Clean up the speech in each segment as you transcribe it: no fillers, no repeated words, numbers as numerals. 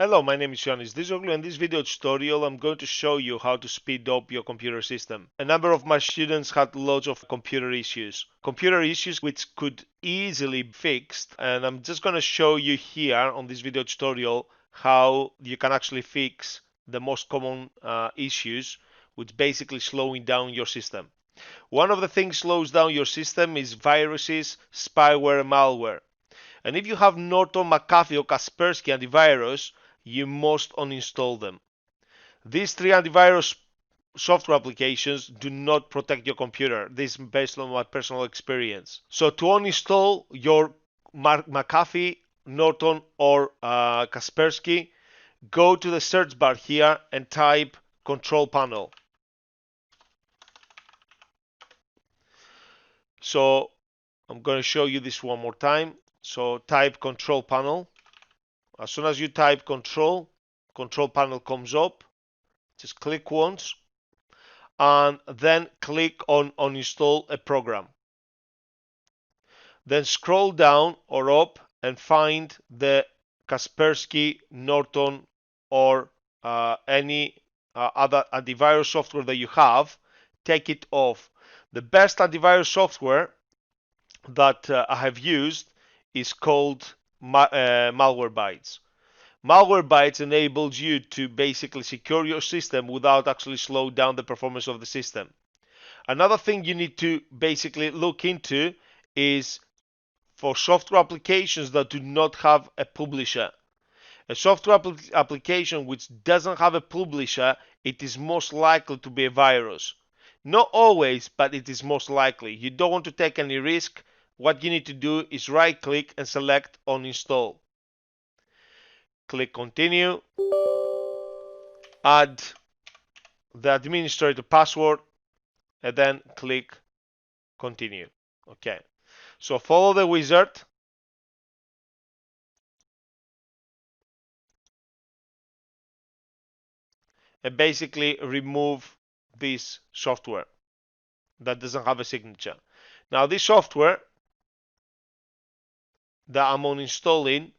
Hello, my name is Yanis Dizoglu. In this video tutorial, I'm going to show you how to speed up your computer system. A number of my students had lots of computer issues which could easily be fixed, and I'm just going to show you here on this video tutorial how you can actually fix the most common issues, which basically slowing down your system. One of the things slows down your system is viruses, spyware, and malware. And if you have Norton, McAfee, or Kaspersky antivirus, you must uninstall them. These three antivirus software applications do not protect your computer. This is based on my personal experience. So to uninstall your McAfee, Norton, or Kaspersky, go to the search bar here and type control panel. So I'm going to show you this one more time. So type control panel. As soon as you type control panel comes up. Just click once and then click on uninstall a program. Then scroll down or up and find the Kaspersky, Norton, or any other antivirus software that you have. Take it off. The best antivirus software that I have used is called Malwarebytes. Malwarebytes enables you to basically secure your system without actually slow down the performance of the system. Another thing you need to basically look into is for software applications that do not have a publisher. A software application which doesn't have a publisher, it is most likely to be a virus. Not always, but it is most likely. You don't want to take any risk. What you need to do is right click and select uninstall. Click continue, add the administrator password, and then click continue. Okay, so follow the wizard and basically remove this software that doesn't have a signature. Now this software that I'm uninstalling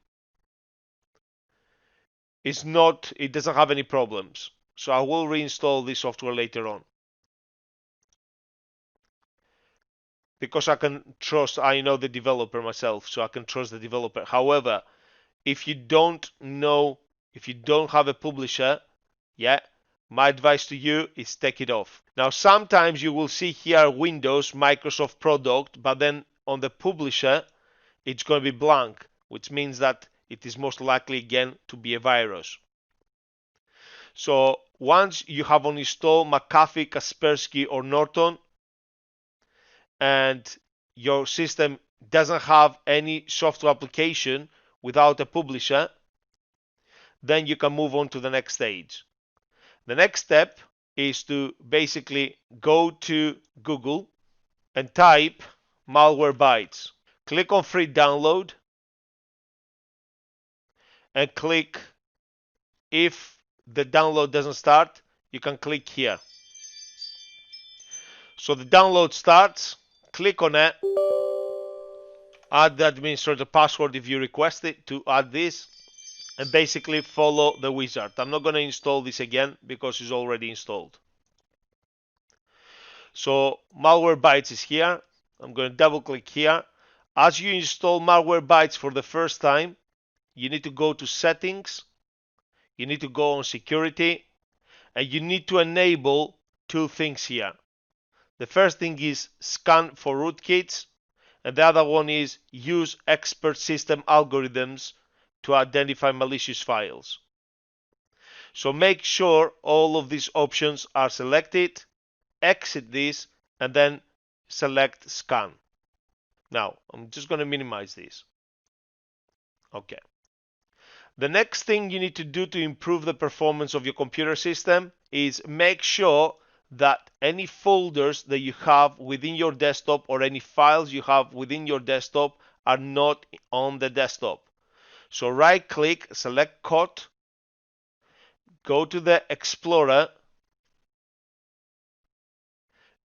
it doesn't have any problems. So I will reinstall this software later on. Because I know the developer myself, so I can trust the developer. However, if you don't have a publisher, yeah, my advice to you is take it off. Now, sometimes you will see here Windows, Microsoft product, but then on the publisher, it's going to be blank, which means that it is most likely again to be a virus. So once you have uninstalled McAfee, Kaspersky, or Norton, and your system doesn't have any software application without a publisher, then you can move on to the next stage. The next step is to basically go to Google and type Malwarebytes. Click on free download and click, if the download doesn't start, you can click here. So the download starts, click on it, add the administrator password if you request it to add this, and basically follow the wizard. I'm not going to install this again because it's already installed. So Malwarebytes is here. I'm going to double click here. As you install Malwarebytes for the first time, you need to go to settings, you need to go on security, and you need to enable two things here. The first thing is scan for rootkits, and the other one is use expert system algorithms to identify malicious files. So make sure all of these options are selected, exit this, and then select scan. Now, I'm just going to minimize this. Okay. The next thing you need to do to improve the performance of your computer system is make sure that any folders that you have within your desktop or any files you have within your desktop are not on the desktop. So right click, select cut, go to the Explorer,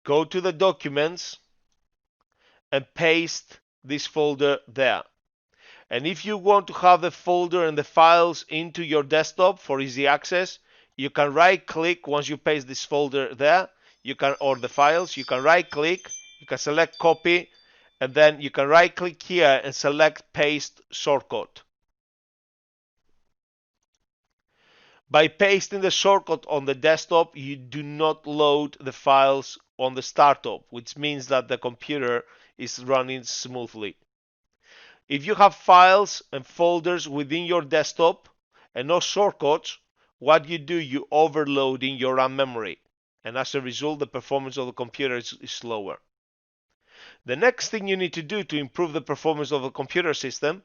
go to the documents and paste this folder there. And if you want to have the folder and the files into your desktop for easy access, you can right click once you paste this folder there, or the files, you can right click, you can select copy, and then you can right click here and select paste shortcut. By pasting the shortcut on the desktop, you do not load the files on the startup, which means that the computer is running smoothly. If you have files and folders within your desktop and no shortcuts, what you do, you overload in your RAM memory, and as a result, the performance of the computer is slower. The next thing you need to do to improve the performance of the computer system,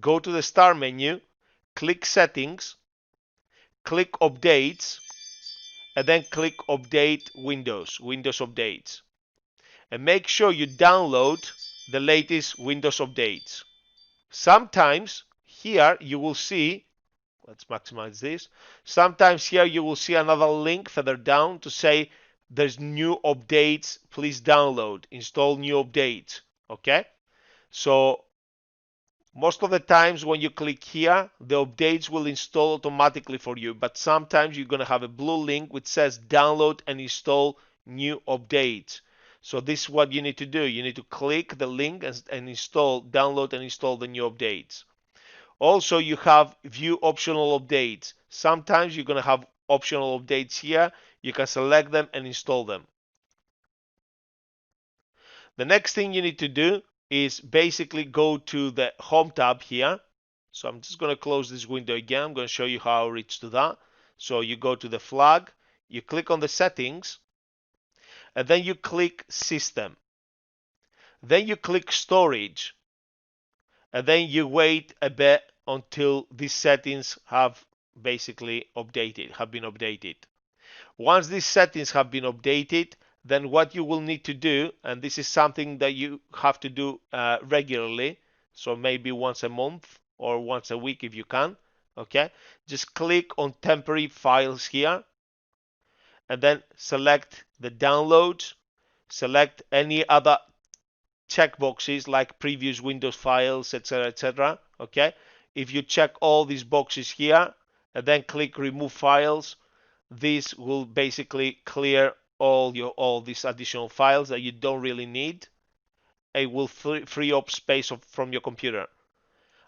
go to the Start menu, click Settings, click Updates, and then click Update Windows Updates. And make sure you download the latest Windows updates. Sometimes here you will see, let's maximize this, sometimes here you will see another link further down to say there's new updates, please download, install new updates, okay? So most of the times when you click here, the updates will install automatically for you, but sometimes you're going to have a blue link which says download and install new updates. So this is what you need to do. You need to click the link and install, download and install the new updates. Also, you have view optional updates. Sometimes you're going to have optional updates here. You can select them and install them. The next thing you need to do is basically go to the Home tab here. So I'm just going to close this window again. I'm going to show you how I reach to that. So you go to the flag, you click on the settings, and then you click System. Then you click Storage, and then you wait a bit until these settings have basically been updated. Once these settings have been updated, then what you will need to do, and this is something that you have to do regularly, so maybe once a month or once a week if you can, okay? Just click on temporary files here, and then select the downloads, select any other checkboxes like previous Windows files, etc., okay? If you check all these boxes here, and then click remove files, this will basically clear all these additional files that you don't really need. It will free up space from your computer.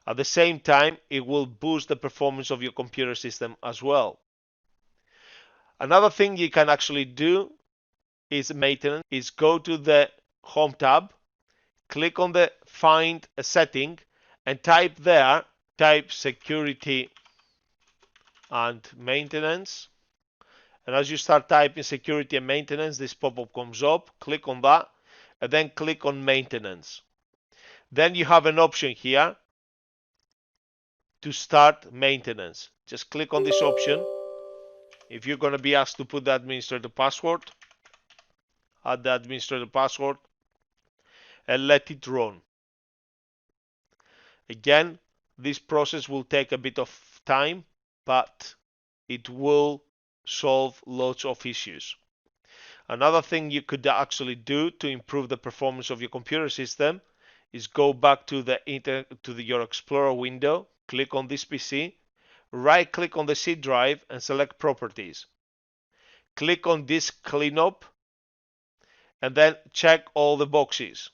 At the same time, it will boost the performance of your computer system as well. Another thing you can actually do is maintenance, is go to the Home tab, click on the Find a Setting, and type Security and Maintenance. And as you start typing security and maintenance, this pop-up comes up. Click on that, and then click on maintenance. Then you have an option here to start maintenance. Just click on this option. If you're going to be asked to put the administrator password, add the administrator password, and let it run. Again, this process will take a bit of time, but it will solve lots of issues. Another thing you could actually do to improve the performance of your computer system is go back to your Explorer window, click on this PC, right click on the C drive and select Properties. Click on Disk Cleanup and then check all the boxes.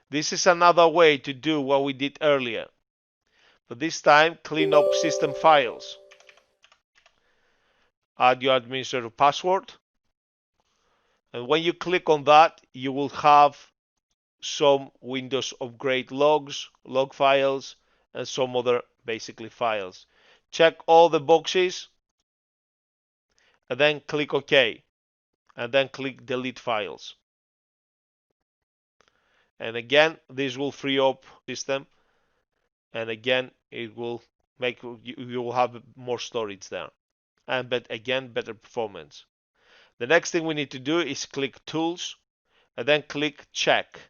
This is another way to do what we did earlier. But this time, clean up system files. Add your administrator password. And when you click on that, you will have some Windows upgrade logs, log files, and some other basically files. Check all the boxes, and then click OK. And then click Delete Files. And again, this will free up system. And again, it will make you will have more storage there, but again, better performance. The next thing we need to do is click Tools and then click Check.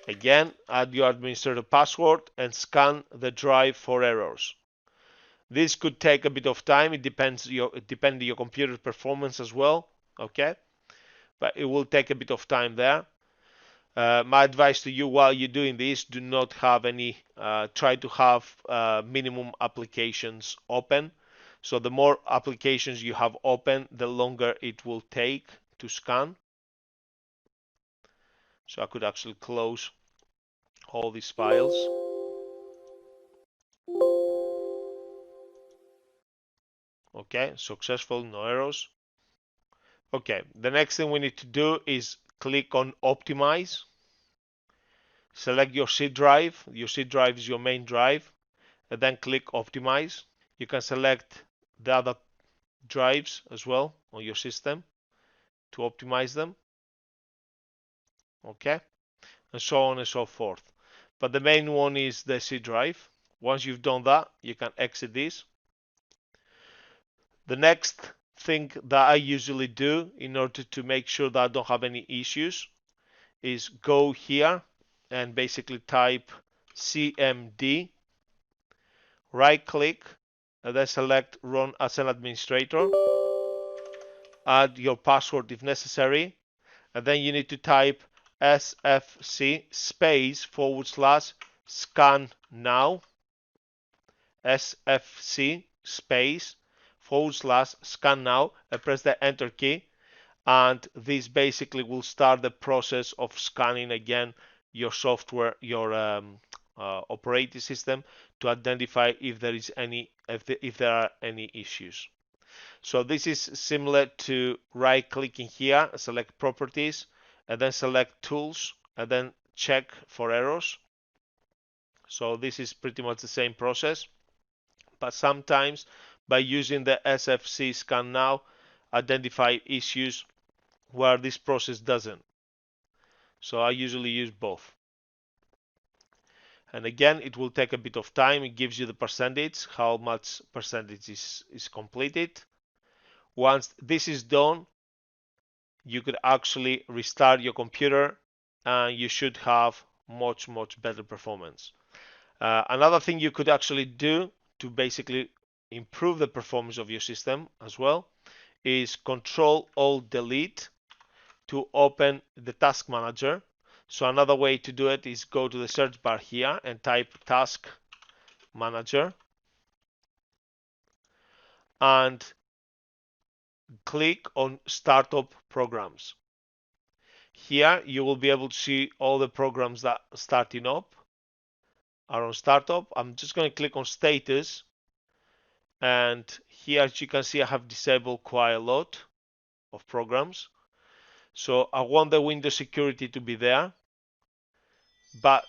Again, add your administrator password and scan the drive for errors. This could take a bit of time. It depends on your computer performance as well, okay? But it will take a bit of time there. My advice to you while you're doing this, do not have any, try to have minimum applications open. So the more applications you have open, the longer it will take to scan. So I could actually close all these files. Okay, successful, no errors. Okay, the next thing we need to do is click on optimize. Select your C drive. Your C drive is your main drive, and then click optimize. You can select the other drives as well on your system to optimize them. Okay, and so on and so forth. But the main one is the C drive. Once you've done that, you can exit this. The next thing that I usually do in order to make sure that I don't have any issues is go here and basically type cmd, right click, and then select run as an administrator, add your password if necessary, and then you need to type sfc space / scan now, sfc space / scan now, and press the enter key, and this basically will start the process of scanning again your software, your operating system, to identify if there are any issues. So this is similar to right clicking here, select properties, and then select tools, and then check for errors. So this is pretty much the same process, but sometimes by using the sfc scan now, identify issues where this process doesn't. So I usually use both. And again, it will take a bit of time. It gives you the percentage, how much percentage is completed. Once this is done, you could actually restart your computer and you should have much better performance. Another thing you could actually do to basically improve the performance of your system as well is Control-Alt-Delete to open the task manager. So another way to do it is go to the search bar here and type task manager and click on startup programs. Here you will be able to see all the programs that starting up are on startup. I'm just going to click on status, and here as you can see I have disabled quite a lot of programs. So I want the Windows security to be there, but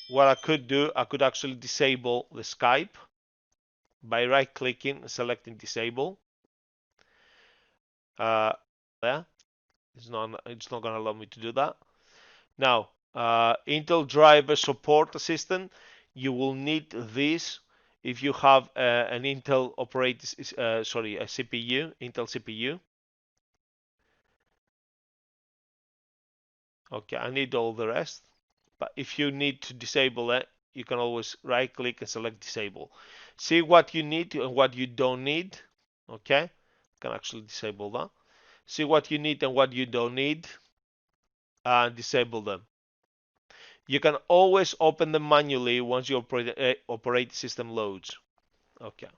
what I could do, I could actually disable the Skype by right clicking and selecting disable. There, it's not going to allow me to do that. Now, Intel driver support assistant, you will need this if you have an Intel a CPU, Intel CPU. Okay, I need all the rest, but if you need to disable it, you can always right click and select disable. See what you need and what you don't need. Okay, you can actually disable that. See what you need and what you don't need and disable them. You can always open them manually once your operating system loads. Okay.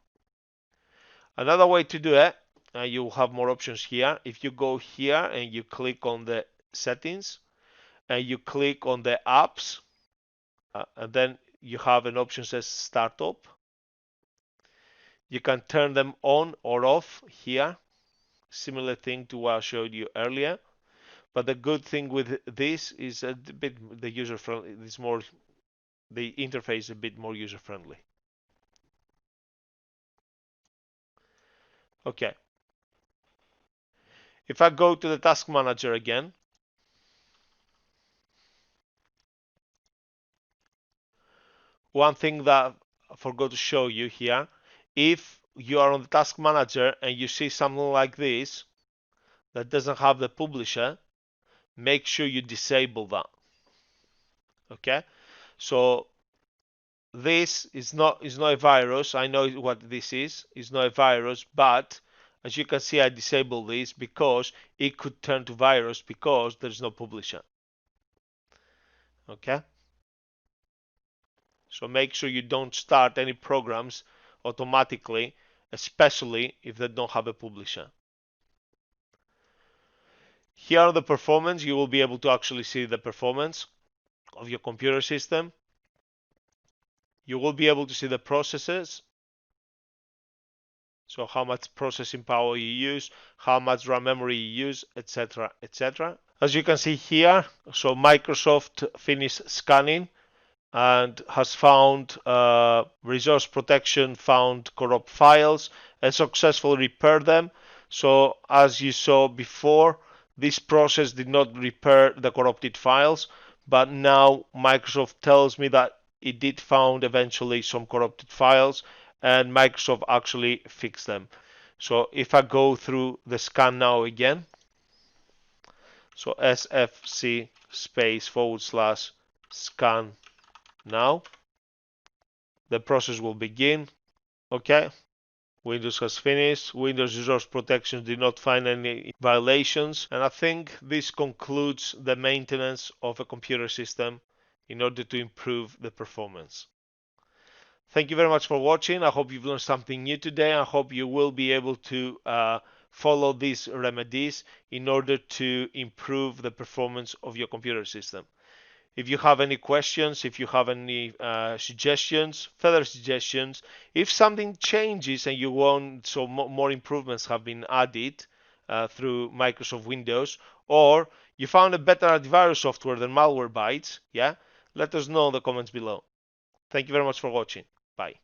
Another way to do it, you have more options here. If you go here and you click on the settings and you click on the apps, and then you have an option that says startup. You can turn them on or off here. Similar thing to what I showed you earlier. But the good thing with this is a bit the user friendly. It's more, the interface is a bit more user friendly. Okay. If I go to the task manager again, one thing that I forgot to show you here, if you are on the task manager and you see something like this that doesn't have the publisher, make sure you disable that. Okay, so this is not a virus. I know what this is. It's not a virus, but as you can see, I disabled this because it could turn to virus because there's no publisher. Okay, so make sure you don't start any programs automatically, especially if they don't have a publisher. Here are the performance. You will be able to actually see the performance of your computer system. You will be able to see the processes. So how much processing power you use, how much RAM memory you use, etc., etc. As you can see here, so Microsoft finished scanning and has found resource protection, found corrupt files, and successfully repaired them. So as you saw before, this process did not repair the corrupted files, but now Microsoft tells me that it did found eventually some corrupted files, and Microsoft actually fixed them. So if I go through the scan now again, so sfc /scan now, the process will begin. Okay, Windows has finished. Windows resource protection did not find any violations, and I think this concludes the maintenance of a computer system in order to improve the performance. Thank you very much for watching. I hope you've learned something new today. I hope you will be able to follow these remedies in order to improve the performance of your computer system. If you have any questions, if you have any suggestions, further suggestions, if something changes and you want so more improvements have been added through Microsoft Windows, or you found a better antivirus software than Malwarebytes, yeah, let us know in the comments below. Thank you very much for watching. Bye.